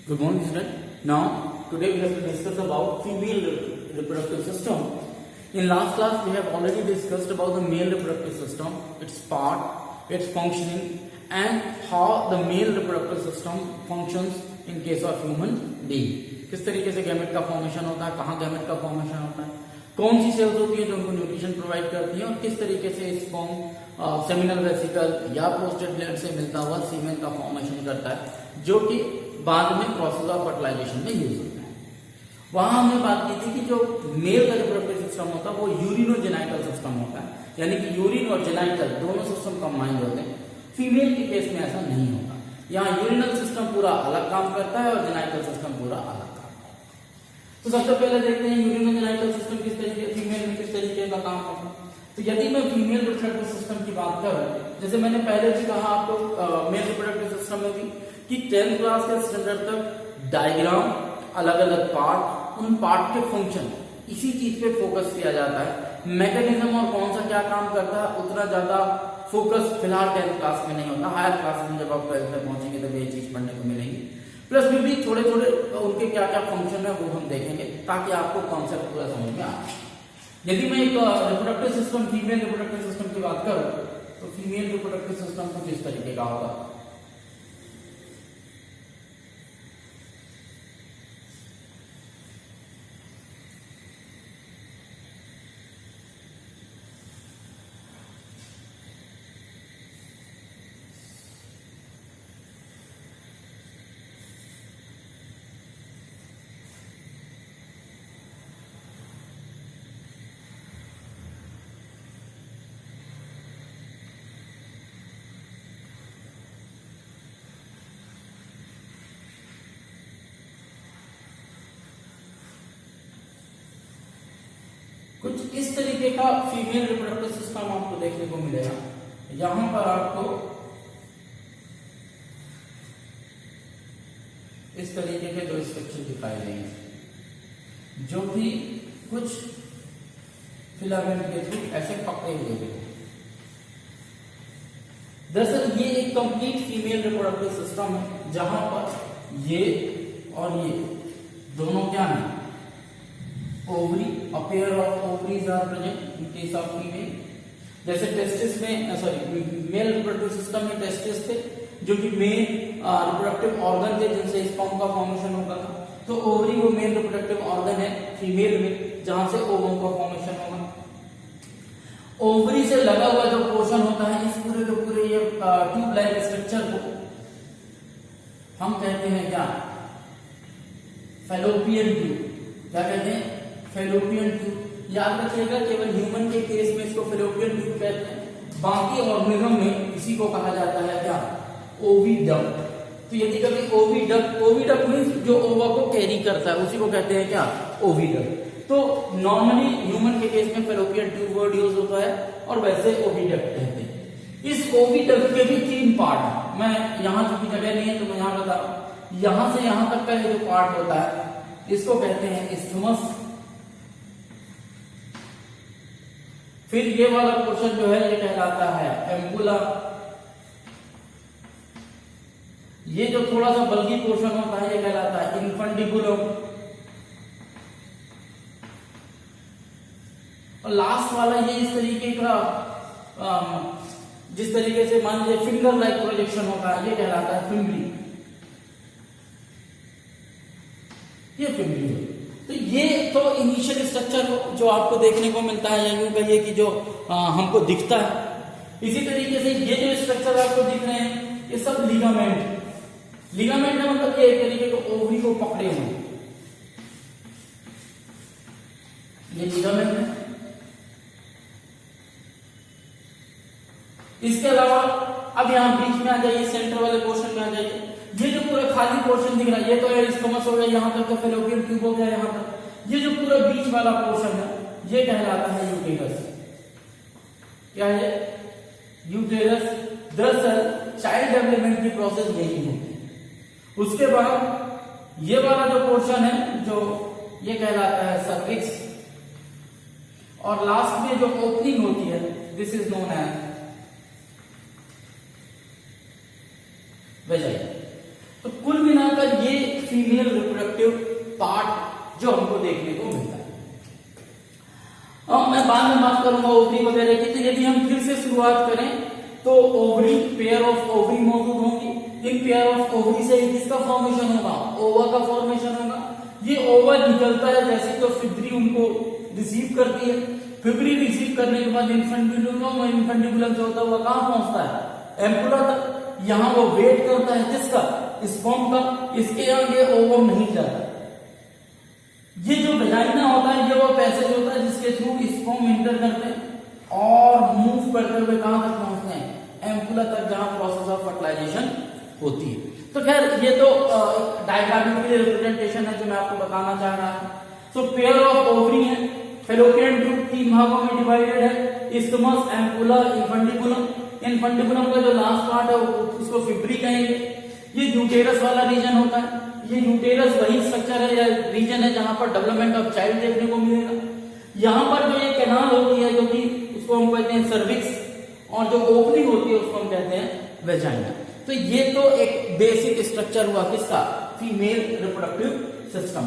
Good morning, student. Now, today we have to discuss about female reproductive system. In last class, we have already discussed about the male reproductive system, its part, its functioning, and how the male reproductive system functions in case of human being. किस तरीके से gamete का formation होता है, कहाँ gamete का formation होता है, कौन सी सेल्स होती है जो उनको न्यूट्रिशन प्रोवाइड करती है, और किस तरीके से स्पर्म सेमिनल वेसिकल या प्रोस्टेट ग्लैंड से मिलता हुआ सीमेन का फॉर्मेशन करता है, जो कि बाद में प्रोसेस ऑफ फर्टिलाइजेशन में यूज होता है। वहां हमने बात की थी कि जो मेल का रिप्रोडक्टिव सिस्टम होता है वो यूरिनोजेनाइटल सिस्टम होता है, यानी कि यूरिन और जेनाइटल दोनों सिस्टम कंबाइंड होते हैं। फीमेल के केस में ऐसा नहीं होता, यहाँ यूरिनल सिस्टम पूरा अलग काम करता है और जेनाइटल सिस्टम पूरा अलग काम करता है। तो सबसे पहले देखते हैं यूरिनोजेनाइटल सिस्टम किस तरीके, फीमेल में किस तरीके का काम होता है। तो यदि मैं फीमेल रिप्रोडक्टिव सिस्टम की बात करूं, जैसे मैंने पहले भी कहा आपको मेल रिप्रोडक्टिव सिस्टम में भी कि 10th क्लास के स्टैंडर्ड तक डायग्राम, अलग अलग पार्ट, उन पार्ट के फंक्शन, इसी चीज पे फोकस किया जाता है। मैकेनिज्म और कौन सा क्या काम करता है उतना ज्यादा फोकस फिलहाल 10th क्लास में नहीं होता। हायर क्लास में जब आप 12th में पहुंचेंगे तब ये चीज पढ़ने को मिलेगी। प्लस में भी थोड़े थोड़े उनके क्या क्या फंक्शन है वो हम देखेंगे ताकि आपको कॉन्सेप्ट पूरा समझ में आए। यदि मैं एक reproductive system, female reproductive system की बात करूं तो फीमेल रिप्रोडक्टिव सिस्टम कुछ इस तरीके का होगा। कुछ इस तरीके का फीमेल रिप्रोडक्टिव सिस्टम आपको देखने को मिलेगा। यहां पर आपको इस तरीके के दो स्ट्रक्चर दिखाई देंगे, जो कि कुछ फिलामेंट के थ्रू ऐसे पकड़े हुए हैं। दरअसल ये एक कंप्लीट फीमेल रिप्रोडक्टिव सिस्टम है, जहां पर ये और ये दोनों क्या है, ovary, a pair of ovaries are present in case of female। जैसे टेस्टिस में, सॉरी, मेल रिप्रोडक्टिव सिस्टम में टेस्टिस थे जो कि मेल रिप्रोडक्टिव ऑर्गन थे जिनसे स्पर्म का फॉर्मेशन होता था। तो ओवरी वो मेल रिप्रोडक्टिव ऑर्गन है फीमेल में, जहां से ओवम का फॉर्मेशन होगा। ओवरी से लगा हुआ जो पोर्शन होता है, इस पूरे के पूरे ये ट्यूब लाइक स्ट्रक्चर को हम कहते हैं क्या, फैलोपियन ट्यूब। क्या कहते हैं, फैलोपियन ट्यूब। याद रखिएगा, केवल ह्यूमन के केस में इसको फैलोपियन ट्यूब कहते हैं, बाकी ऑर्गेनिज्म में इसी को कहा जाता है क्या, ओविडक्ट। तो यदि कभी ओविडक्ट मींस जो ओवा को कैरी करता है उसी को कहते हैं क्या, ओविडक्ट। तो नॉर्मली ह्यूमन के केस में फैलोपियन ट्यूब वर्ड यूज होता है और वैसे ओविडक्ट कहते हैं। इस ओविडक्ट के भी 3 पार्ट है। मैं यहां चूंकि जगह नहीं है तो मैं यहां बता रहा हूं, यहां से यहां तक का ये जो पार्ट होता है इसको कहते हैं इस्थमस। फिर ये वाला पोर्शन जो है ये कहलाता है एम्पुला। ये जो थोड़ा सा बल्कि पोर्शन होता है ये कहलाता है इन्फंडिबुलम। और लास्ट वाला ये इस तरीके का जिस तरीके से मान लीजिए फिंगर लाइक प्रोजेक्शन होता है ये कहलाता है फिम्बली। ये फिम्बली है। तो ये तो इनिशियल स्ट्रक्चर जो आपको देखने को मिलता है, या यूं कहिए कि जो हमको दिखता है। इसी तरीके से ये जो स्ट्रक्चर आपको दिख रहे हैं ये सब लिगामेंट। लिगामेंट का मतलब ये एक तरीके को ओवरी को पकड़े हुए, ये लिगामेंट है। इसके अलावा अब यहां बीच में आ जाइए, सेंटर वाले पोर्शन में आ जाइए। ये जो पूरा खाली पोर्शन दिख रहा है ये तो इस्कमस हो गया, यहां तक तो फैलोपियन ट्यूब हो गया यहां तक। ये जो पूरा बीच वाला पोर्शन है ये कहलाता है यूटेरस। क्या है, यूटेरस। दरअसल चाइल्ड डेवलपमेंट की प्रोसेस यही होती है। उसके बाद ये वाला जो पोर्शन है जो ये कहलाता है सर्विक्स, और लास्ट में जो ओपनिंग होती है this is known as vagina. तो कुल मिलाकर ये फीमेल रिप्रोडक्टिव पार्ट जो हमको देखने को मिलता है। अब मैं बाद में बात करूंगा ओवरी वगैरह की। तो यदि हम फिर से शुरुआत करें तो ओवरी, पेयर ऑफ ओवरी मौजूद होंगी। इन पेयर ऑफ ओवरी से किसका फॉर्मेशन होगा? ओवा का फॉर्मेशन होगा। ये ओवा निकलता है जैसे तो फिब्री उनको रिसीव करती है। फिब्री रिसीव करने के बाद इन्फेंटिकुलम, और इन्फेंटिकुलम जो होता है वो कहां पहुंचता है? एम्पुला तक। यहां वो वेट करता है किसका? स्पर्म का। इसके आगे ओवम नहीं जाता। ये जो वेजाइना होता है ये वो पैसेज होता है जिसके थ्रू स्पर्म इंटर करते हैं और मूव करते हुए कहां तक पहुंचते हैं? एम्पुला तक, जहां प्रोसेस ऑफ फर्टिलाइजेशन होती है। तो खैर ये तो डायग्रामिकल रिप्रेजेंटेशन है जो मैं आपको बताना चाह रहा हूं। सो पेयर ऑफ ओवरी है, फेलोपियन ट्यूब 3 भागों में डिवाइडेड है, इस्थमस, एम्पुला, इन्फेंटिकुलम। इन्फेंटिकुलम का जो लास्ट पार्ट है उसको फिब्री कहेंगे। ये यूटेरस वाला रीजन होता है। ये यूटेरस वही स्ट्रक्चर है या रीजन है जहां पर डेवलपमेंट ऑफ चाइल्ड देखने को मिलेगा। यहां पर जो ये कैनाल होती है जो कि उसको हम कहते हैं सर्विक्स, और जो ओपनिंग होती है उसको हम कहते हैं वेजाइना। तो ये तो एक बेसिक स्ट्रक्चर हुआ किसका? Female reproductive system.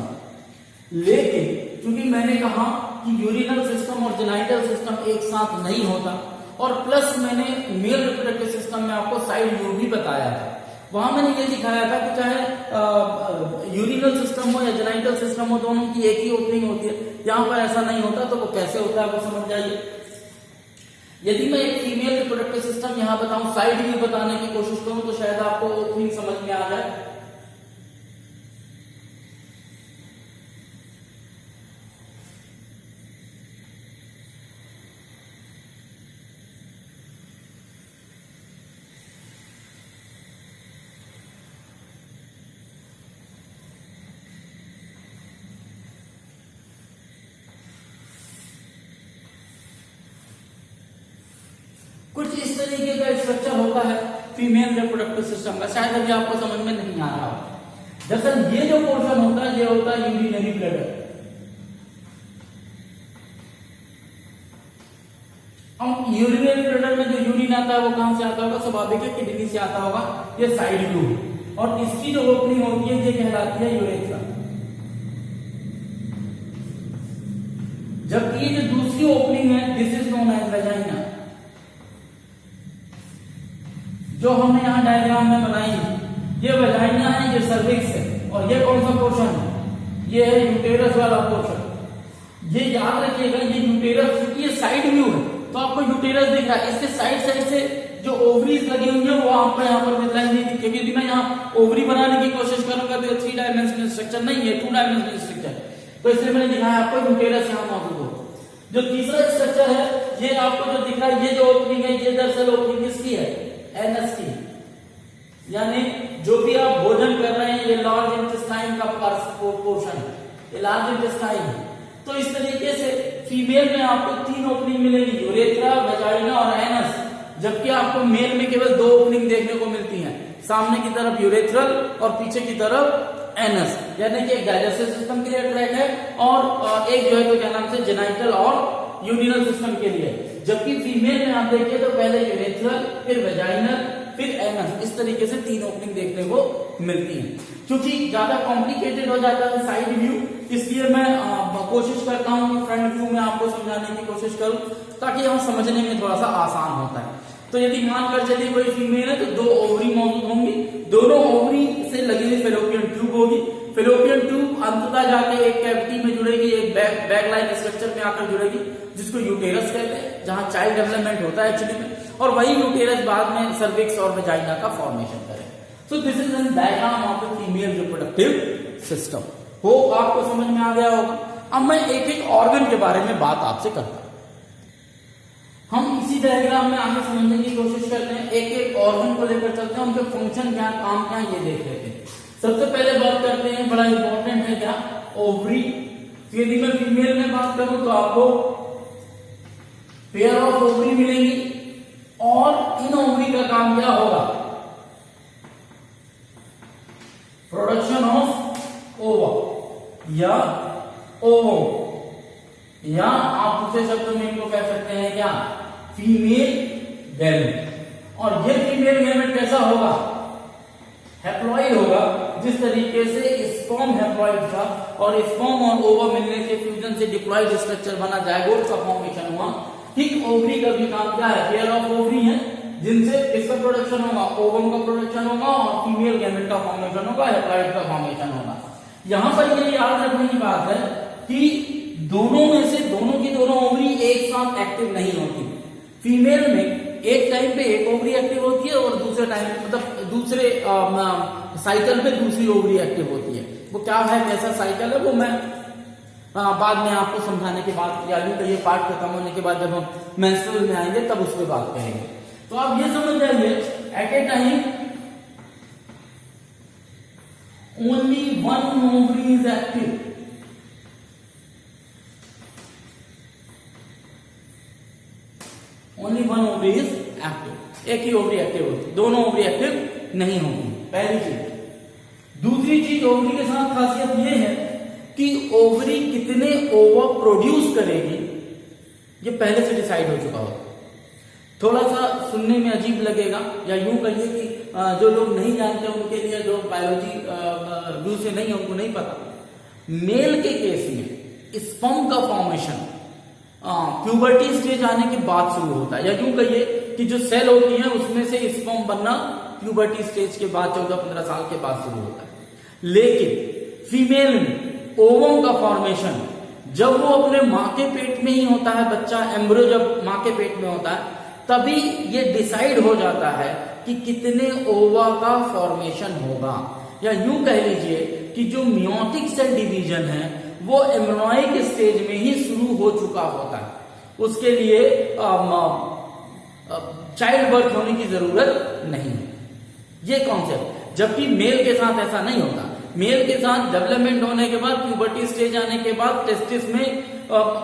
लेकिन चूंकि मैंने कहा कि यूरिनल सिस्टम और जेनाइटल सिस्टम एक साथ नहीं होता, और प्लस मैंने मेल रिप्रोडक्टिव सिस्टम में आपको साइड व्यू भी बताया था। वहां मैंने ये दिखाया था कि चाहे यूरिनल सिस्टम हो या जेनाइटल सिस्टम हो, दोनों की एक ही ओपनिंग होती है। यहां पर ऐसा नहीं होता। तो वो कैसे होता है वो समझ जाइए। यदि मैं एक फीमेल रिप्रोडक्टिव सिस्टम यहां बताऊं, साइड व्यू बताने की कोशिश करूं, तो शायद आपको ओपनिंग समझ में आ जाए। कुछ इस तरीके का स्ट्रक्चर होता है फीमेल रिप्रोडक्टिव सिस्टम का। शायद अभी आपको समझ में नहीं आ रहा हो। दरअसल ये जो पोर्शन होता है ये होता है यूरिनरी ब्लैडर। अब यूरिनरी ब्लैडर में जो यूरिन आता है वो कहां से आता होगा? स्वाभाविक है किडनी से आता होगा। ये साइड व्यू, और इसकी जो ओपनिंग होती है ये कहलाती है यूरेथ्रा। जबकि ये जो दूसरी ओपनिंग है this is known as vagina, जो हमने यहां डायग्राम में बनाई है। ये वेजाइना है, ये सर्विक्स है, और ये कौन सा पोर्शन है? ये है यूटेरस वाला पोर्शन। ये याद रखिएगा, ये यूटेरस, क्योंकि ये साइड व्यू है तो आपको यूटेरस दिख रहा है। इसके साइड साइड से जो ओवरीज लगी हुई है वो आपको यहाँ पर मिल रही है। क्योंकि यदि मैं यहाँ ओवरी बनाने की कोशिश करूंगा तो 3 डायमेंशनल स्ट्रक्चर नहीं है, 2 डायमेंशनल स्ट्रक्चर। तो इसलिए मैंने दिखाया आपको यूटेरस यहाँ मौजूद हो। जो तीसरा स्ट्रक्चर है ये आपको जो दिख रहा है, ये जो ओपनिंग है ये दरअसल ओपनिंग किसकी है? एनएस की। यानी जो भी आप भोजन कर रहे हैं ये लार्ज इंटेस्टाइन का पोर्शन है, ये लार्ज इंटेस्टाइन है। तो इस तरीके से फीमेल में आपको 3 ओपनिंग मिलेगी, यूरेथ्रा, वेजाइना और एनस। जबकि आपको मेल में केवल 2 ओपनिंग देखने को मिलती हैं, सामने की तरफ यूरेथ्रल और पीछे की तरफ एनस। यानी कि एक डाइजेस्टिव सिस्टम के लिए ट्रैक है और एक जो है तो क्या नाम से जेनाइटल और यूरिनल सिस्टम के लिए। जबकि फीमेल में आप देखिए तो पहले यूरेथ्रल, फिर वेजाइनल, फिर एनस, इस तरीके से 3 ओपनिंग देखने को मिलती हैं। क्योंकि ज्यादा कॉम्प्लिकेटेड हो जाता है साइड व्यू, इसलिए मैं कोशिश करता हूं कि फ्रंट व्यू में आपको समझाने की कोशिश करूं ताकि यहां समझने में थोड़ा सा आसान होता है। तो यदि मानकर चलिए कोई फीमेल है तो 2 ओवरी मौजूद होंगी, दोनों ओवरी से लगी हुई फेलोपियन ट्यूब होगी। फेलोपियन ट्यूब अंततः जाके एक कैविटी में जुड़ेगी, एक बैक लाइन स्ट्रक्चर में आकर जुड़ेगी जिसको यूटेरस कहते हैं, जहां चाइल्ड डेवलपमेंट होता है एक्चुअली में, और वही यूटेरस बाद में सर्विक्स और वेजाइना का फॉर्मेशन करे। So this is an diagram of the female reproductive system. हो आपको समझ में आ गया होगा। अब मैं एक एक ऑर्गन के बारे में बात आपसे करता हूं। हम इसी डायग्राम में आगे समझने की कोशिश करते हैं, एक एक ऑर्गन को लेकर चलते हैं, उनके फंक्शन क्या, काम क्या, ये देख लेते हैं। सबसे पहले बात करते हैं, बड़ा इंपॉर्टेंट है क्या, ओवरी। यदि मैं फीमेल में बात करूं तो आपको पेयर ऑफ ओवरी मिलेंगी, और इन ओवरी का काम क्या होगा, प्रोडक्शन ऑफ ओवा या ओवम, या आप दूसरे शब्दों में इनको कह सकते हैं क्या, फीमेल गैमेट। और ये फीमेल गैमेट कैसा होगा, हैप्लॉइड होगा, जिस तरीके से स्पर्म हैप्लॉइड था और स्पर्म और ओवा मिलने के फ्यूजन से डिप्लॉइड स्ट्रक्चर बना जायगोट का फॉर्मेशन हुआ, ठीक ओवरी का भी काम क्या है, पेयर ऑफ ओवरी है जिनसे किसका प्रोडक्शन होगा, ओवम का प्रोडक्शन होगा और फीमेल गैमेट का फॉर्मेशन होगा, हैप्लॉइड का फॉर्मेशन होगा। यहां पर ये याद रखने की बात है कि दोनों में से दोनों की दोनों ओवरी एक साथ एक्टिव नहीं होती। फीमेल में एक टाइम पे एक ओवरी एक्टिव होती है और दूसरे टाइम मतलब दूसरे साइकिल पे दूसरी ओवरी एक्टिव होती है। वो क्या है, कैसा साइकिल है, वो मैं बाद में आपको समझाने के बाद, या यूं कहिए पार्ट खत्म होने के बाद जब हम मेंस्ट्रुअल में आएंगे तब उस पर बात करेंगे। तो आप ये समझ जाइए, at a time only one ovary is active. Only one ovary is active, एक ही ओवरी एक्टिव होती, दोनों ओवरी एक्टिव नहीं होंगी, पहली चीज। दूसरी चीज ओवरी के साथ खासियत यह है कि ओवरी कितने ओवा प्रोड्यूस करेगी ये पहले से डिसाइड हो चुका होगा। थोड़ा सा सुनने में अजीब लगेगा, या यूं कहिए कि जो लोग नहीं जानते उनके लिए, जो बायोलॉजी व्यू से नहीं, उनको नहीं पता। मेल के केस में स्पर्म का फॉर्मेशन प्यूबर्टी स्टेज आने के बाद शुरू होता है, या यूं कहिए कि जो सेल होती है उसमें से स्पर्म बनना प्यूबर्टी स्टेज के बाद 14-15 साल के बाद शुरू होता है। लेकिन फीमेल में ओवम का फॉर्मेशन जब वो अपने मां के पेट में ही होता है, बच्चा एम्ब्रियो जब मां के पेट में होता है, तभी ये डिसाइड हो जाता है कि कितने ओवा का फॉर्मेशन होगा। या यूं कह लीजिए कि जो मियोटिक सेल डिवीजन है वो एम्ब्रियोनिक स्टेज में ही शुरू हो चुका होता है, उसके लिए चाइल्ड बर्थ होने की जरूरत नहीं है, ये कॉन्सेप्ट। जबकि मेल के साथ ऐसा नहीं होता। मेल के साथ डेवलपमेंट होने के बाद, प्यूबर्टी स्टेज आने के बाद टेस्टिस में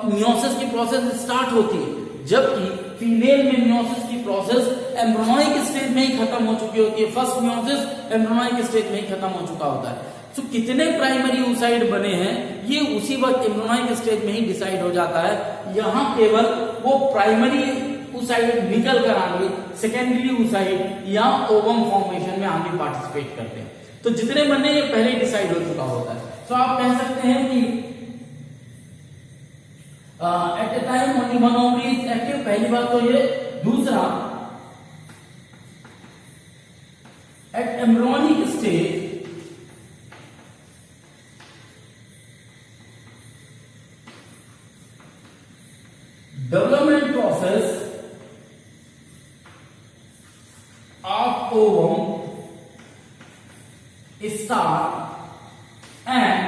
मियोसिस की प्रोसेस स्टार्ट होती है, जबकि फीमेल में मियोसिस की प्रोसेस एम्ब्रियोनिक स्टेज में ही खत्म हो चुकी होती है। फर्स्ट मियोसिस एम्ब्रियोनिक स्टेज में ही खत्म हो चुका होता है। तो कितने प्राइमरी oocyte बने हैं ये उसी वक्त एम्ब्रियोनिक स्टेज में ही डिसाइड हो जाता है। यहां केवल वो प्राइमरी oocyte निकल कर आगे सेकेंडरी oocyte या ओवम फॉर्मेशन में आगे पार्टिसिपेट करते हैं। तो जितने बनने ये पहले ही डिसाइड हो चुका होता है। तो आप कह सकते हैं कि at a time only one ovary is active, पहली बात तो ये। दूसरा, at embryonic stage development process of ovum start and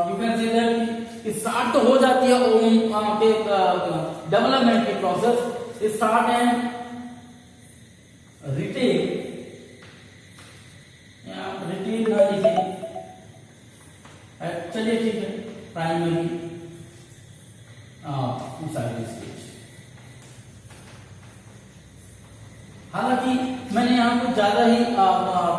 you can say that start तो हो जाती है ओवम के डेवलपमेंट की प्रोसेस, स्टार्ट एंड रिटेन या रिटेन ना लिखे, चलिए ठीक है, प्राइमरी oocyte स्टेज। हालांकि मैंने यहाँ कुछ ज्यादा ही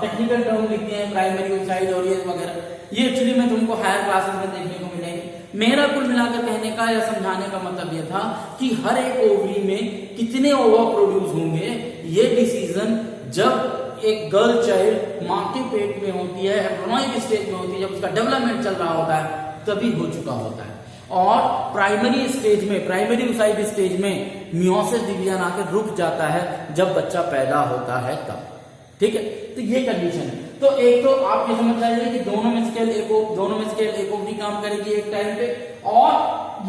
टेक्निकल टर्म लिख दिए हैं, प्राइमरी oocyte और ये वगैरह, ये एक्चुअली मैं तुमको हायर क्लासेस में देखने को मिलेंगे। मेरा कुल मिलाकर कहने का या समझाने का मतलब यह था कि हर एक ओवरी में कितने ओवा प्रोड्यूस होंगे, ये डिसीजन जब एक गर्ल चाइल्ड मां के पेट में होती है, एम्ब्रियोनिक स्टेज में होती है, जब उसका डेवलपमेंट चल रहा होता है, तभी हो चुका होता है। और प्राइमरी स्टेज में, प्राइमरी oocyte स्टेज में मियोसिस डिवीजन आकर रुक जाता है जब बच्चा पैदा होता है तब। ठीक है, तो ये कंडीशन है। तो एक तो आप ये समझ जाइए कि दोनों में स्केल एक ओवरी काम करेगी एक टाइम पे, और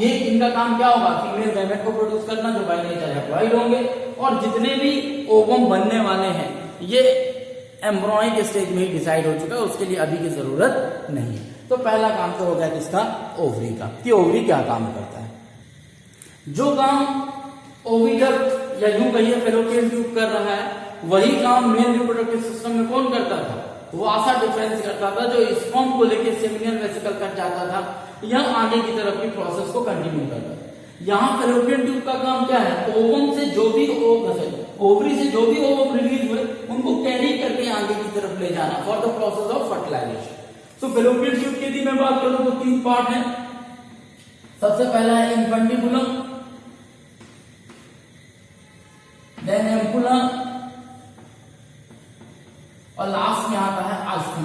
ये इनका काम क्या होगा, फीमेल गैमेट को प्रोड्यूस करना जो बाइनेचर हैप्लॉइड होंगे, और जितने भी ओवम बनने वाले हैं ये एम्ब्रियोनिक स्टेज में ही डिसाइड हो चुका है, उसके लिए अभी की जरूरत नहीं है। तो पहला काम तो हो गया किसका, ओवरी का, कि ओवरी क्या काम करता है। जो काम ओविडक्ट या यूं कहिए फैलोपियन ट्यूब कर रहा है, वही काम मेल रिप्रोडक्टिव सिस्टम में कौन करता था, वासा डिफरेंस करता था, जो स्पर्म को लेकर सेमिनल वेसिकल कट जाता था या आगे की तरफ की प्रोसेस को कंटिन्यू करता था। यहाँ फैलोपियन ट्यूब का काम क्या है, ओवम से जो भी ओवरी से जो भी ओवम रिलीज हुए उनको कैरी करके आगे की तरफ ले जाना for the process of fertilisation. तो फैलोपियन ट्यूब की यदि मैं बात करूं तो 3 पार्ट है। सबसे पहला है इन्फेंटिबुलम, देन एम्पुला, और लास्ट में आता है आस्टियम।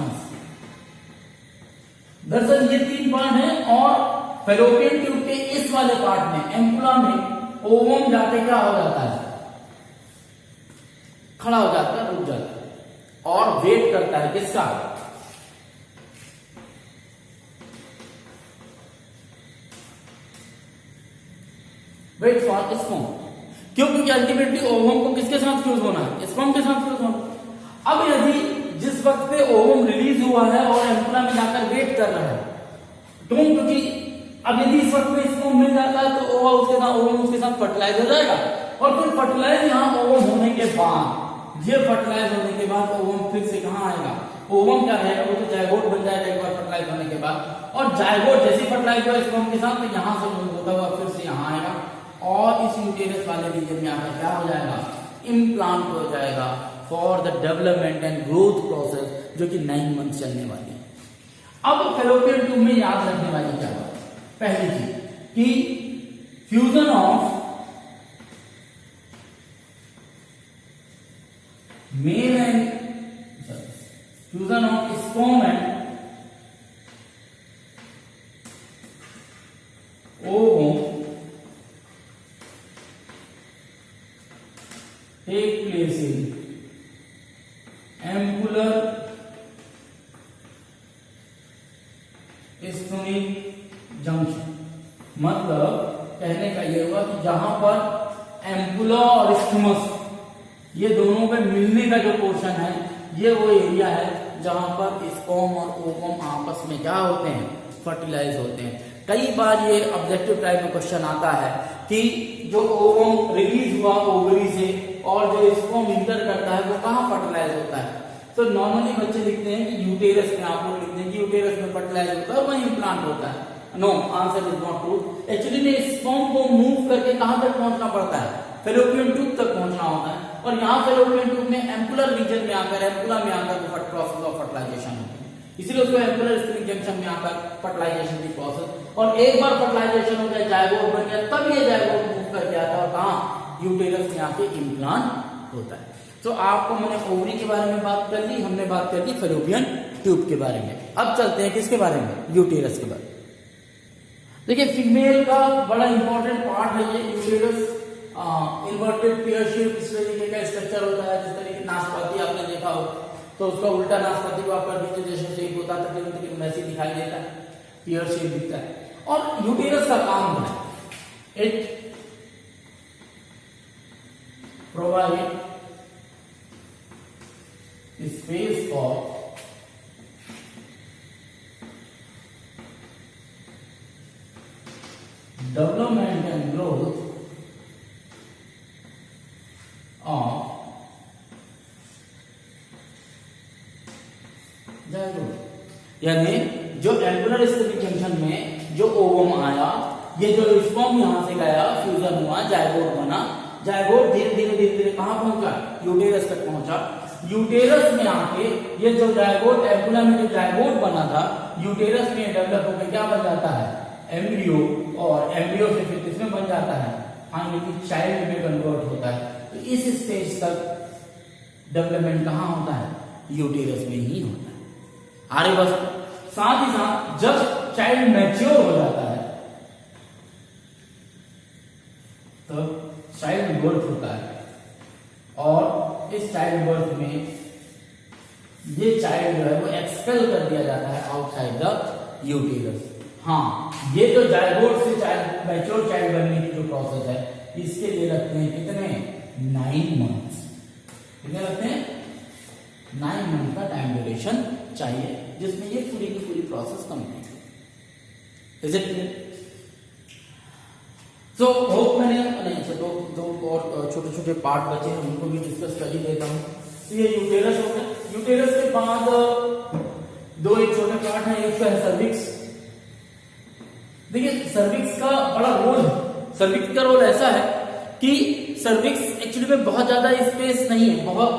दरअसल ये 3 पार्ट है और फेलोपियन ट्यूब के इस वाले पार्ट में एम्पुला में ओवम जाके क्या हो जाता है, खड़ा हो जाता है, रुक जाता है और वेट करता है किसका, वेट फॉर स्पर्म। क्यों? क्योंकि अल्टीमेटली ओवम को किसके साथ फ्यूज होना है, स्पर्म के साथ फ्यूज होना। अब यदि जिस वक्त पे ओवम रिलीज हुआ है और एम्पुला में जाकर वेट कर रहा है, क्योंकि अब यदि इस वक्त में स्पर्म मिल जाता है तो ओवम उसके साथ फर्टिलाइज हो जाएगा और फिर फर्टिलाइज यहां ओवम होने के बाद, ये फर्टिलाइज होने के बाद ओवम फिर से कहां आएगा, ओवम क्या रहेगा, वो तो जायगोट बन जाएगा एक बार फर्टिलाइज होने के बाद, और जायगोट जैसे फर्टिलाइज हुआ स्पर्म के साथ तो यहां से मूव होता हुआ फिर से यहां आएगा और इस यूटेरस वाले रीजन में आकर क्या हो जाएगा, इम्प्लांट हो जाएगा for the development and growth process, जो कि 9 मंथ चलने वाली है। अब फेलोपियन ट्यूब में याद रखने वाली क्या बात, पहली चीज कि fusion of male and fusion of sperm and ovum take place in ampular sphenic junction। मतलब कहने का ये हुआ कि जहां पर एम्पुला और स्थिमस ये दोनों पे मिलने का जो पोर्शन है, ये वो एरिया है जहां पर स्पर्म और ओवम आपस में क्या होते हैं, फर्टिलाइज होते हैं। कई बार ये ऑब्जेक्टिव टाइप में क्वेश्चन आता है कि जो ओवम रिलीज हुआ ओवरी से और जो स्पर्म इंटर करता है वो कहाँ फर्टिलाइज होता है, तो नॉर्मली बच्चे लिखते हैं कि यूटेरस में, आप लोग लिखते हैं कि यूटेरस में फर्टिलाइज होता है और वहीं इम्प्लांट होता है। No, answer is not true. Actually में स्पर्म को मूव करके कहां तक पहुंचना पड़ता है, फेलोपियन ट्यूब तक पहुंचना होता है और यहाँ फेलोपियन ट्यूब में एम्पुलर रीजन में आकर, एम्पुला में आकर प्रोसेस ऑफ फर्टिलाइजेशन होती है, इसीलिए उसको एम्पुलर स्फीनिक जंक्शन में आकर फर्टिलाइजेशन की प्रोसेस। और एक बार फर्टिलाइजेशन हो गया, जायगोट बन गया, तब ये जायगोट मूव करके आता है और कहाँ, यूटेरस में आके इम्प्लांट होता है। तो आपको मैंने ओवरी के बारे में बात कर ली, हमने बात कर ली फेलोपियन ट्यूब के बारे में। अब चलते हैं किसके बारे में, यूटेरस के बारे में। देखिए फीमेल का बड़ा इंपॉर्टेंट पार्ट है ये यूटेरस। इन्वर्टेड पेयर शेप इस तरीके का स्ट्रक्चर होता है, जिस तरीके नाशपाती आपने देखा हो तो उसका उल्टा नाशपाती को आप कर दीजिए, जैसे शेप होता है तो वैसे दिखाई देता है, पेयर शेप दिखता है। और यूटेरस का काम क्या है, it provide space for development and growth of zygote. यानी जो एम्पुलर स्फीनिक जंक्शन में जो ओवम आया, ये जो स्पर्म यहां से गया, फ्यूजन हुआ, जायगोट बना, जायगोट धीरे धीरे धीरे धीरे कहां पहुंचा, यूटेरस तक पहुंचा। यूटेरस में आके ये जो जायगोट, एम्पुला में जो जायगोट बना था, यूटेरस में डेवलप होकर क्या बन जाता है, एम्ब्रियो, और एम्ब्रियो से फिर किसमें बन जाता है, फाइनली चाइल्ड में कन्वर्ट होता है। तो इस स्टेज तक डेवलपमेंट कहां होता है, यूटेरस में ही होता है। आगे बस साथ ही साथ जब चाइल्ड मैच्योर हो जाता है तो चाइल्ड बर्थ होता है और इस चाइल्ड बर्थ में ये चाइल्ड जो है वो एक्सपेल कर दिया जाता है आउटसाइड द यूटेरस। हाँ, ये जो जायगोट से चाइल्ड, मैच्योर चाइल्ड बनने की जो प्रोसेस है, इसके लिए लगते हैं कितने, 9 मंथ्स। कितने लगते हैं, 9 मंथ का टाइम ड्यूरेशन चाहिए, जिसमें ये पूरी की पूरी प्रोसेस कंप्लीट है। Is it clear? So hope मैंने नहीं, दो और छोटे छोटे पार्ट बचे हैं, उनको भी डिस्कस कर ही देता हूँ। तो ये यूटेरस हो गया। यूटेरस के बाद दो एक छोटे पार्ट हैं, एक है सर्विक्स। देखिए सर्विक्स का बड़ा रोल है। सर्विक्स का रोल ऐसा है कि सर्विक्स एक्चुअली में बहुत ज्यादा स्पेस नहीं है, बहुत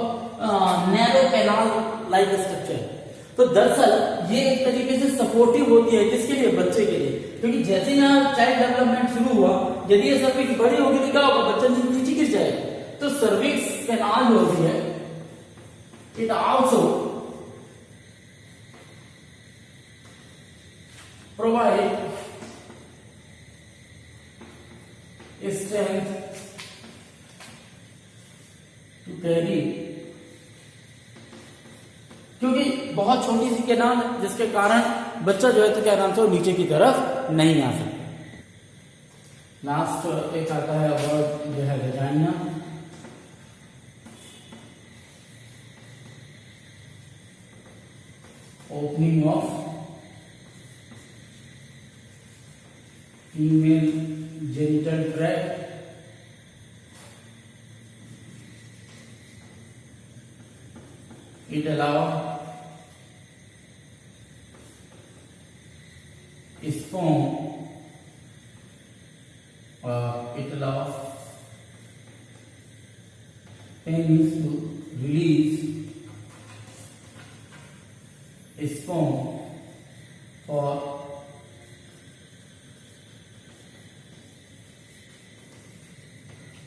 नैरो कैनाल लाइक स्ट्रक्चर है। तो दरअसल ये एक तरीके से सपोर्टिव होती है, किसके लिए, बच्चे के लिए। क्योंकि जैसे यहाँ चाइल्ड डेवलपमेंट शुरू हुआ, यदि ये सर्विक्स बड़ी होगी तो क्या होगा, बच्चा नीचे गिर जाएगा। तो सर्विक्स कैनाल जो होती है, it also provide strength to carry, क्योंकि बहुत छोटी सी के नाम है जिसके कारण बच्चा जो है तो क्या नाम से वो नीचे की तरफ नहीं आ सकता। लास्ट एक आता है वर्ड जो है vagina, opening of female genital tract, it अलावा sperm, it allows penis to release sperm for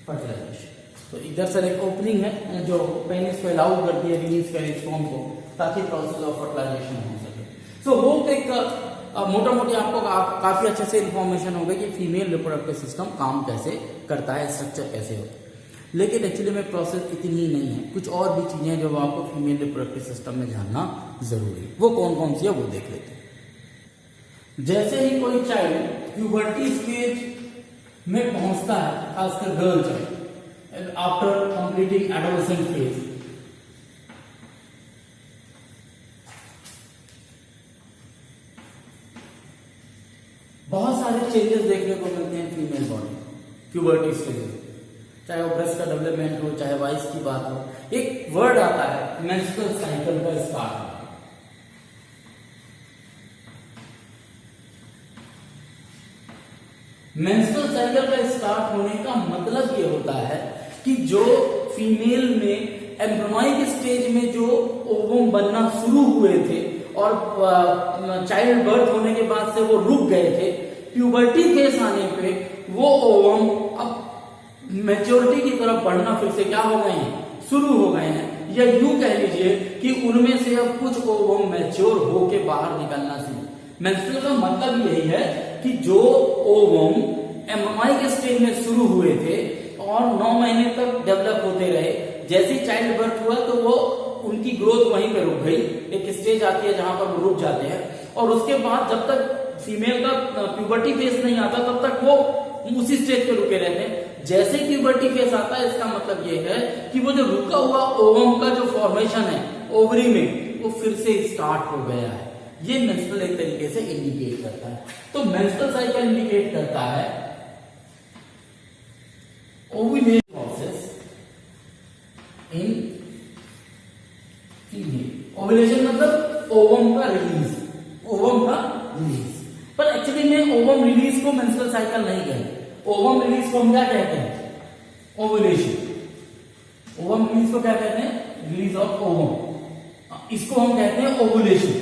fertilisation. तो इधर से एक ओपनिंग है जो पेनिस को अलाउ करती है रिलीज करे स्पर्म को, ताकि प्रोसेस ऑफ फर्टिलाइजेशन हो सके। सो होप एक मोटा मोटी आपको काफी अच्छे से इंफॉर्मेशन होगा कि फीमेल रिप्रोडक्टिव सिस्टम काम कैसे करता है, स्ट्रक्चर कैसे होता है। लेकिन एक्चुअली में प्रोसेस इतनी ही नहीं है, कुछ और भी चीजें जो आपको फीमेल रिप्रोडक्टिव सिस्टम में जानना जरूरी है। वो कौन कौन सी है वो देख लेते हैं। जैसे ही कोई चाइल्ड प्यूबर्टी स्टेज में पहुंचता है, खासकर girl child after completing adolescent phase, बहुत सारे चेंजेस देखने को मिलते हैं फीमेल बॉडी प्यूबर्टी स्टेज में, चाहे वो ब्रेस्ट का डेवलपमेंट हो, चाहे वाइस की बात हो। एक वर्ड आता है मेंस्ट्रुअल साइकिल का स्टार्ट। मेंस्ट्रुअल साइकिल का स्टार्ट होने का मतलब ये होता है कि जो फीमेल में एम्ब्रियोनिक स्टेज में जो ओवम बनना शुरू हुए थे और चाइल्ड बर्थ होने के बाद से वो रुक गए थे, प्यूबर्टी फेस आने पे वो ओवम अब मैच्योरिटी की तरफ बढ़ना फिर से क्या हो गए हैं, शुरू हो गए हैं। या यूं कह लीजिए कि उनमें से अब कुछ ओवम मैच्योर होके बाहर निकलना शुरू। मेंस्ट्रुअल का मतलब यही है कि जो ओवम एम्ब्रियोनिक स्टेज में शुरू हुए थे और 9 महीने तक डेवलप होते रहे, जैसे ही चाइल्ड बर्थ हुआ तो वो उनकी ग्रोथ वहीं पे रुक गई। एक स्टेज आती है जहां पर वो रुक जाते हैं और उसके बाद जब तक फीमेल का प्यूबर्टी फेस नहीं आता तब तक वो उसी स्टेज पे रुके रहते हैं। जैसे ही प्यूबर्टी फेस आता है इसका मतलब ये है कि वो जो रुका हुआ ओवम का जो फॉर्मेशन है ओवरी में वो फिर से स्टार्ट हो गया है। ये मेंस्ट्रुअल एक तरीके से इंडिकेट करता है। तो मेंस्ट्रुअल साइकिल इंडिकेट करता है ovulation process in female. Ovulation मतलब ओवम का रिलीज, ओवम का रिलीज। पर एक्चुअली में ओवम रिलीज को मेंस्ट्रुअल साइकिल नहीं कहते। ओवम रिलीज को हम क्या कहते हैं, ओव्यूलेशन। ओवम रिलीज को क्या कहते हैं, रिलीज ऑफ ओवम। इसको हम कहते हैं ओव्यूलेशन।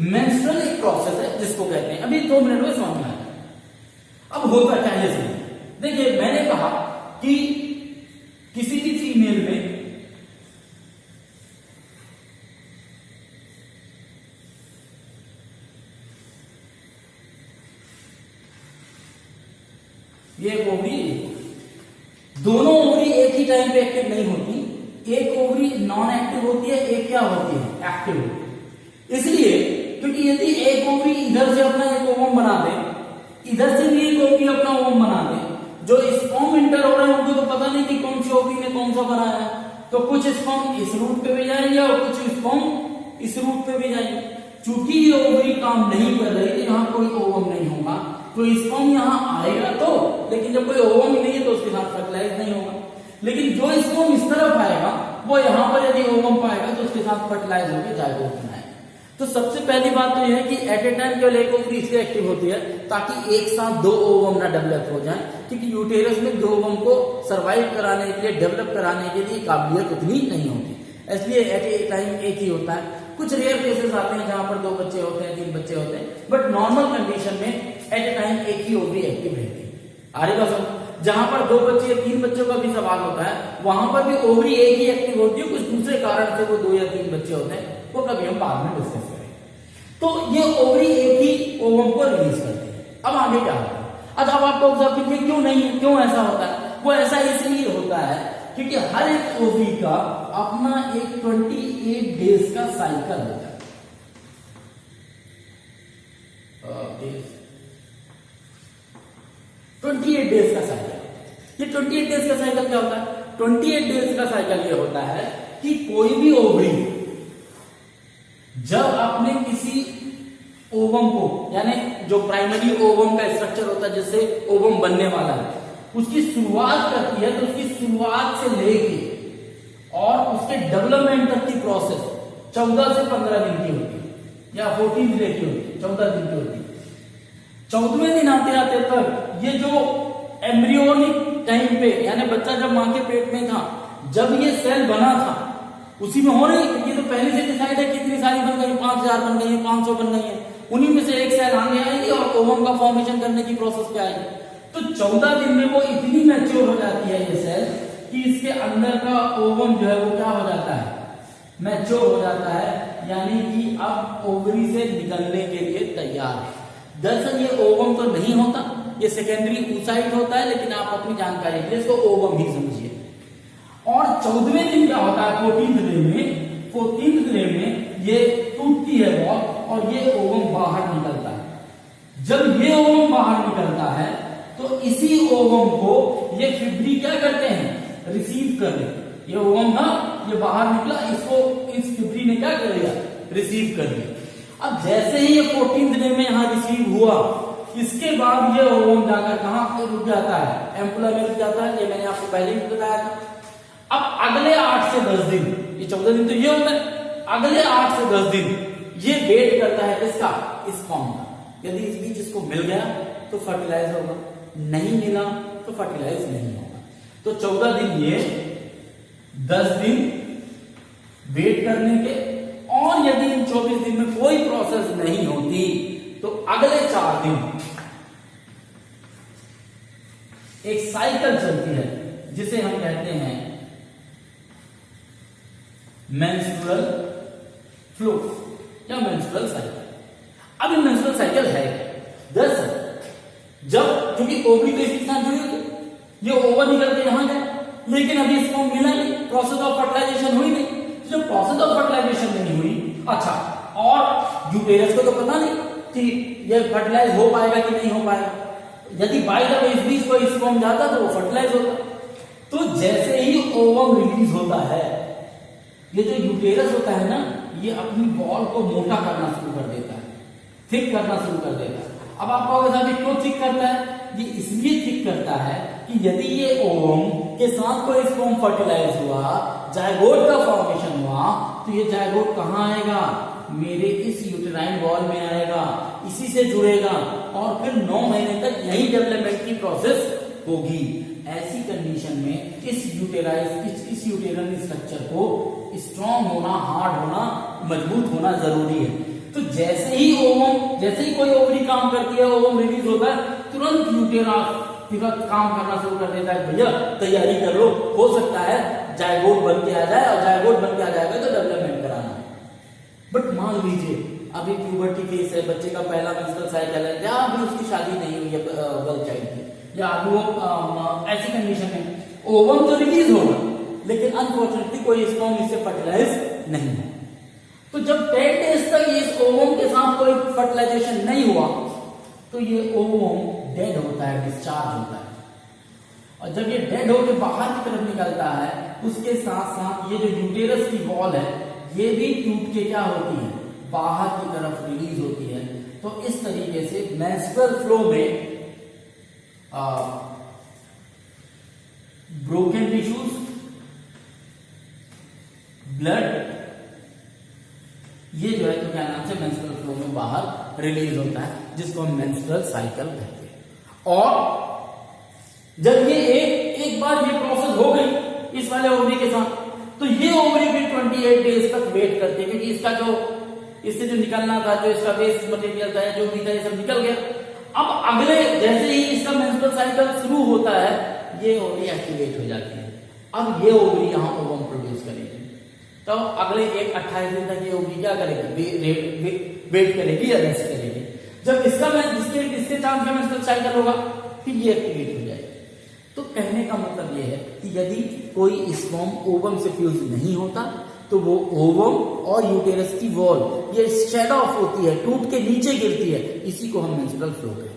मेंस्ट्रुअल एक प्रोसेस है जिसको कहते हैं, अभी 2 मिनट में समझ में आएगा। अब होता क्या है, देखिए मैंने कहा कि किसी भी फीमेल में ये ओवरी, दोनों ओवरी एक ही टाइम पे एक्टिव नहीं होती। एक ओवरी नॉन एक्टिव होती है, एक क्या होती है, एक्टिव। इसलिए क्योंकि यदि एक ओवरी इधर से अपना एक ओवम बना दे, इधर से भी एक ओवरी अपना ओवम बना दे, जो स्पर्म इंटर हो रहे हैं उनको तो पता नहीं कि कौन सी ओवरी ने कौन सा बनाया है, तो कुछ स्पर्म इस रूट पे भी जाएंगे और कुछ स्पर्म इस रूट पे भी जाएंगे। चूंकि ये ओवरी काम नहीं कर रही, यहाँ कोई ओवम नहीं होगा, तो स्पर्म यहाँ आएगा तो, लेकिन जब कोई ओवम ही नहीं है तो उसके साथ फर्टिलाइज नहीं होगा। लेकिन जो स्पर्म इस तरफ आएगा वो यहाँ पर यदि ओवम पाएगा तो उसके साथ फर्टिलाइज होकर जायगोट बनाएगा। तो सबसे पहली बात तो यह है कि एट ए टाइम केवल एक ओवरी इसलिए एक्टिव होती है ताकि एक साथ 2 ओवम ना डेवलप हो जाए, क्योंकि यूटेरस में 2 ओवम को सर्वाइव कराने के लिए, डेवलप कराने के लिए काबिलियत उतनी नहीं होती, इसलिए एट ए टाइम एक ही होता है। कुछ रेयर केसेस आते हैं जहां पर 2 बच्चे होते हैं, 3 बच्चे होते हैं, बट नॉर्मल कंडीशन में एट ए टाइम एक ही ओवरी एक्टिव रहती है। आ रही बात? जहां पर 2 बच्चे या 3 बच्चों का भी सवाल होता है वहां पर भी ओवरी एक ही एक्टिव होती है, कुछ दूसरे कारण से वो 2 या 3 बच्चे होते हैं, वो कभी हम बाद में डिस्कस करेंगे। तो ये ओवरी एक ही ओवम को रिलीज करती है। अब आगे क्या होता है? अब आपको ऑब्जर्व कीजिए क्यों नहीं, क्यों ऐसा होता है? वो ऐसा इसलिए होता है क्योंकि हर एक ओवरी का अपना एक 28 डेज का साइकिल होता है। 28 डेज का साइकिल। ये 28 डेज का साइकिल क्या होता है? 28 डेज का साइकिल ये होता है कि कोई भी ओवरी जब आपने किसी ओवम को, यानी जो प्राइमरी ओवम का स्ट्रक्चर होता है जिससे ओवम बनने वाला है, उसकी शुरुआत करती है, तो उसकी शुरुआत से लेके और उसके डेवलपमेंट तक की प्रोसेस 14 से 15 दिन की होती है या 14 दिन की होती है, 14 दिन की होती है। 14वें दिन आते आते तक ये जो एम्ब्रियोनिक टाइम पे, यानी बच्चा जब मां के पेट में था, जब ये सेल बना था उसी में हो रही, ये तो पहले से डिसाइड है कितनी सारी बन गई, 5000 बन गई है, 500 बन गई है, उन्हीं में से एक सेल आगे आएगी और ओवम का फॉर्मेशन करने की प्रोसेस पे आएगी। तो 14 दिन में वो इतनी मैच्योर हो जाती है ये सेल कि इसके अंदर का ओवम जो है वो क्या हो जाता है? मैच्योर हो जाता है, यानी कि अब ओवरी से निकलने के लिए तैयार है। दरअसल ये ओवम तो नहीं होता, ये सेकेंडरी oocyte होता है, लेकिन आप अपनी जानकारी के लिए इसको ओवम ही समझिए। और 14वें दिन क्या होता है? 14th डे में ये टूटती है बॉल और ये ओवम बाहर निकलता है। जब ये ओवम बाहर निकलता है तो इसी ओवम को ये फिब्री क्या करते हैं? रिसीव कर ले। ये ओवम था, ये बाहर निकला, इसको इस फिब्री ने क्या कर लिया? रिसीव कर लिया। अब जैसे ही ये 14th डे में यहां रिसीव हुआ, इसके बाद ये ओवम जाकर कहां रुक जाता है? एम्पुला में रुक जाता है। ये मैंने आपको पहले ही बताया था। अब अगले 8 से 10 दिन, ये 14 दिन तो ये होता है, अगले 8 से 10 दिन ये वेट करता है किसका? स्पर्म का। यदि इस बीच इसको मिल गया तो फर्टिलाइज होगा, नहीं मिला तो फर्टिलाइज नहीं होगा। तो 14 दिन ये, 10 दिन वेट करने के, और यदि इन 24 दिन में कोई प्रोसेस नहीं होती तो अगले 4 दिन एक साइकिल चलती है जिसे हम कहते हैं मेंस्ट्रुअल फ्लो या मेंस्ट्रुअल साइकिल। अब ये मेंस्ट्रुअल साइकिल है दरअसल जब, क्योंकि ओवरी तो इसके साथ जुड़ी हुई, ये ओवर निकल के यहां गया, लेकिन अभी इसको मिला नहीं, प्रोसेस ऑफ फर्टिलाइजेशन हुई नहीं। जब प्रोसेस ऑफ फर्टिलाइजेशन नहीं हुई, अच्छा, और यूटेरस को तो पता नहीं कि ये फर्टिलाइज हो पाएगा कि नहीं हो पाएगा। यदि बाय द वे इस बीच कोई स्पर्म जाता तो वो फर्टिलाइज होता। तो जैसे ही ओवम रिलीज होता है, ये जो यूटेरस होता है ना, ये अपनी बॉल को मोटा करना शुरू कर देता है, थिक करना शुरू कर देता है। अब आप कहोगे साहब क्यों थिक करता है? ये इसलिए थिक करता है कि यदि ये ओवम के साथ कोई स्पर्म फर्टिलाइज हुआ, जायगोट का फॉर्मेशन हुआ, तो ये जायगोट कहां आएगा? मेरे इस यूटेराइन वॉल में आएगा, इसी से जुड़ेगा और फिर 9 महीने तक यही डेवलपमेंट की प्रोसेस होगी। ऐसी कंडीशन में इस यूटेरन स्ट्रक्चर को स्ट्रॉन्ग होना, हार्ड होना, मजबूत होना जरूरी है। तो जैसे ही कोई ओवरी काम करती है, ओवम रिलीज होता है, तुरंत यूटेरस काम करना शुरू कर देता है, भैया तैयारी कर लो, हो सकता है जायगोट बन के आ जाए, और जायगोट बन के आ जाएगा तो डेवलपमेंट कराना है। बट मान लीजिए अभी प्यूबर्टी फेज है, बच्चे का पहला मेंस्ट्रुअल साइकिल है, या अभी उसकी शादी नहीं हुई है गर्ल चाइल्ड की, या अभी वो ऐसी कंडीशन में ओवम तो रिलीज होगा, लेकिन अनफॉर्चुनेटली कोई स्पर्म इससे फर्टिलाइज नहीं है। तो जब 10 डेज तक इस ओवम के साथ कोई फर्टिलाइजेशन नहीं हुआ, तो ये ओवम डेड होता है, डिस्चार्ज होता है। और जब ये डेड होकर बाहर की तरफ निकलता है, उसके साथ साथ ये जो यूटेरस की वॉल है, ये भी टूट के क्या होती है? बाहर की तरफ रिलीज होती है। तो इस तरीके से मेंस्ट्रुअल फ्लो में ब्रोकन टिश्यूज, ब्लड, ये जो है तो क्या नाम से मेंस्ट्रुअल फ्लो में बाहर रिलीज होता है, जिसको हम मेंस्ट्रुअल साइकिल कहते हैं। और जब ये एक बार ये प्रोसेस हो गई इस वाले ओवरी के साथ, तो ये ओवरी भी 28 डेज तक वेट करती है, क्योंकि इससे जो निकलना था, जो इसका वेस्ट मटेरियल था, जो भी था, ये सब निकल गया। अब अगले जैसे ही इसका मेंस्ट्रुअल साइकिल शुरू होता है, ये ओवरी एक्टिवेट हो जाती है। अब ये ओवरी यहां ओवम प्रोड्यूस करेगी, तो अगले 28 दिन तक ये ओवरी क्या करेगी? वेट करेगी या रेस्ट करेगी। जब इसके चांस में मेंस्ट्रुअल साइकिल होगा फिर ये एक्टिवेट हो जाएगा। तो कहने का मतलब ये है कि यदि कोई स्पर्म ओवम से फ्यूज नहीं होता तो वो ओवम और यूटेरस की वॉल ये शेड ऑफ होती है, टूट के नीचे गिरती है, इसी को हम मेंस्ट्रुअल फ्लो कहते हैं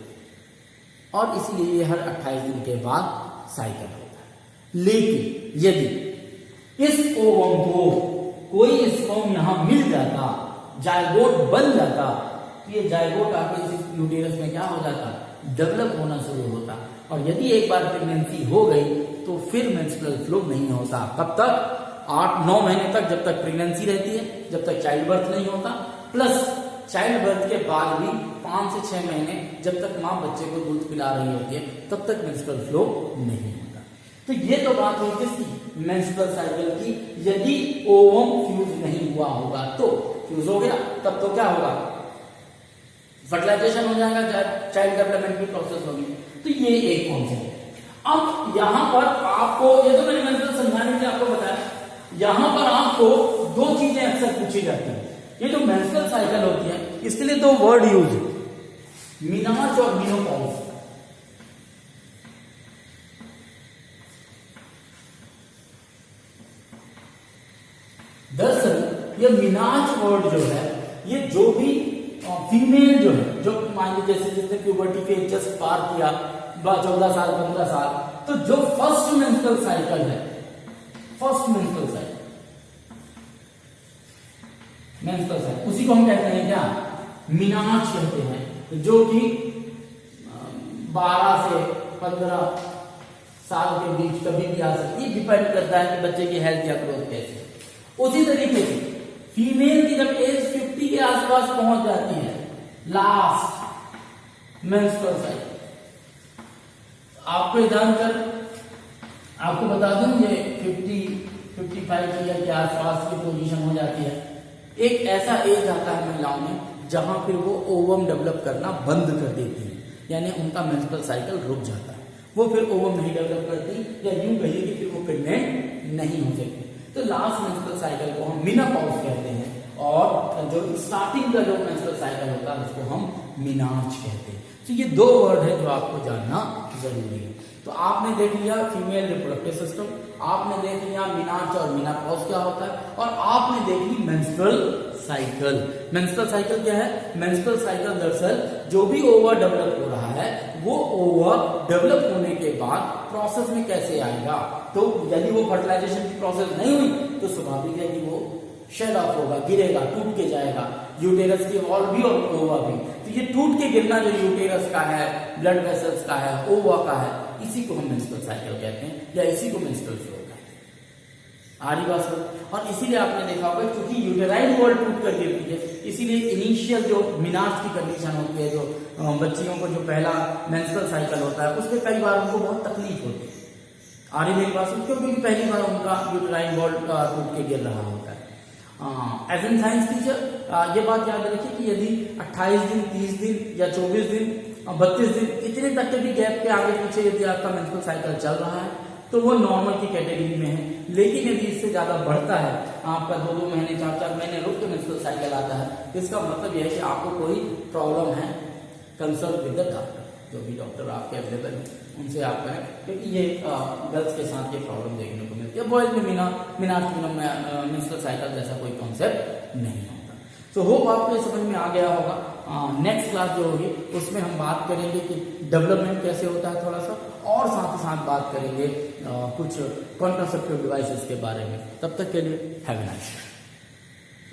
और इसीलिए ये हर 28 दिन के बाद साइकिल होता है। लेकिन यदि इस ओवम को कोई स्पर्म यहां मिल जाता, जायगोट बन जाता, तो ये जायगोट आके इस यूटेरस में क्या हो जाता, डेवलप होना शुरू होता और यदि एक बार प्रेगनेंसी हो गई तो फिर मेंस्ट्रुअल फ्लो नहीं होता। कब तक? 8-9 महीने तक, जब तक प्रेगनेंसी रहती है, जब तक चाइल्ड बर्थ नहीं होता, प्लस चाइल्ड बर्थ के बाद भी 5 से 6 महीने जब तक माँ बच्चे को दूध पिला रही होती है तब तक मेंस्ट्रुअल फ्लो नहीं होता। तो ये तो बात हुई किसकी? मेंस्ट्रुअल साइकिल की। यदि ओवम फ्यूज नहीं हुआ होगा तो फ्यूज हो गया तब तो क्या होगा? फर्टिलाइजेशन हो जाएगा, चाइल्ड डेवलपमेंट की प्रोसेस होगी। तो ये एक कॉन्सेप्ट है। अब यहां पर आपको, ये तो मैंने मेंस्ट्रुअल समझाने के लिए आपको बताया, यहां पर आपको 2 चीजें अक्सर पूछी जाती है। ये जो मेंस्ट्रुअल साइकिल होती है इसके लिए 2 वर्ड यूज है, मेनार्च और मेनोपॉज। दरअसल ये मेनार्च वर्ड जो है, ये जो भी फीमेल जो है, जो मान लीजिए जैसे जिसने प्यूबर्टी फेज जस्ट पार किया 14 साल 15 साल, तो जो फर्स्ट मेंस्ट्रुअल साइकिल है, फर्स्ट मेंस्ट्रुअल साइकिल उसी को हम कहते हैं क्या? मेनार्च कहते हैं, जो कि 12 से 15 साल के बीच कभी भी आ सकती है, डिपेंड करता है कि बच्चे की हेल्थ या ग्रोथ कैसे है। उसी तरीके से फीमेल की जब एज 50 के आसपास पहुंच जाती है, लास्ट मेंस्ट्रुअल साइकिल, आपको जानकर आपको बता दूं ये 50-55 ईयर के आसपास की पोजीशन हो जाती है। एक ऐसा एज आता है महिलाओं में जहां फिर वो ओवम डेवलप करना बंद कर देती है, यानी उनका मेंस्ट्रुअल साइकिल रुक जाता है, वो फिर ओवम नहीं डेवलप करती, या यूं कहिए कि फिर वो प्रेग्नेंट नहीं हो सकती। तो लास्ट मेंस्ट्रुअल साइकिल को हम मेनोपॉज कहते हैं और जो स्टार्टिंग का जो मेंस्ट्रुअल साइकिल होता है उसको हम मेनार्च कहते हैं। तो ये 2 वर्ड है जो आपको जानना जरूरी है। तो आपने देख लिया फीमेल रिप्रोडक्टिव सिस्टम, आपने देख लिया मेनार्च और मेनोपॉज क्या होता है, और आपने देख ली मेंस्ट्रुअल साइकिल। मेंस्ट्रुअल साइकिल क्या है? मेंस्ट्रुअल साइकिल दरअसल जो भी ओवर डेवलप हो रहा है वो ओवर डेवलप होने के बाद प्रोसेस में कैसे आएगा। तो यदि वो फर्टिलाइजेशन की प्रोसेस नहीं हुई तो स्वाभाविक है कि वो शेड ऑफ होगा, गिरेगा, टूट के जाएगा, यूटेरस की वॉल भी और ओवा भी। तो ये टूट के गिरना जो यूटेरस का है, ब्लड वेसल्स का है, ओवा का है, इसी को हम मेंस्ट्रुअल साइकिल कहते हैं, या इसी को मेंस्ट्रुअल फ्लो कहते हैं। आ रही बात सर? और इसीलिए आपने देखा होगा क्योंकि यूटेराइन वॉल टूट कर गिरती है, इसीलिए इनिशियल जो मेनार्च की कंडीशन होती है, जो बच्चियों को जो पहला मेंस्ट्रुअल साइकिल होता है उसमें कई बार उनको बहुत तकलीफ होती है। आ रही मेरी बात? क्योंकि पहली बार उनका यूटेराइन वॉल टूट के गिर रहा होता है। एज एन साइंस टीचर ये बात याद रखिए कि यदि 28 दिन, 30 दिन या 24 दिन, 32 दिन, इतने तक के भी गैप के आगे पीछे यदि आपका मेंस्ट्रुअल साइकिल चल रहा है तो वो नॉर्मल की कैटेगरी में है। लेकिन यदि इससे ज्यादा बढ़ता है, आपका 2-2 महीने, 4-4 महीने रुक के मेंस्ट्रुअल साइकिल आता है, इसका मतलब यह है कि आपको कोई प्रॉब्लम है, कंसल्ट विद द डॉक्टर। जो भी डॉक्टर आपके अवेलेबल है उनसे आप करें, क्योंकि ये गर्ल्स के साथ ये प्रॉब्लम देखने को मिलती है। बॉयज में मेंस्ट्रुअल साइकिल जैसा कोई कॉन्सेप्ट नहीं होता। तो होप आपको ये समझ में आ गया होगा। नेक्स्ट क्लास जो होगी उसमें हम बात करेंगे कि डेवलपमेंट कैसे होता है थोड़ा सा, और साथ ही साथ बात करेंगे कुछ कॉन्ट्रासेप्टिव डिवाइसेस के बारे में। तब तक के लिए हैव अ नाइस डे।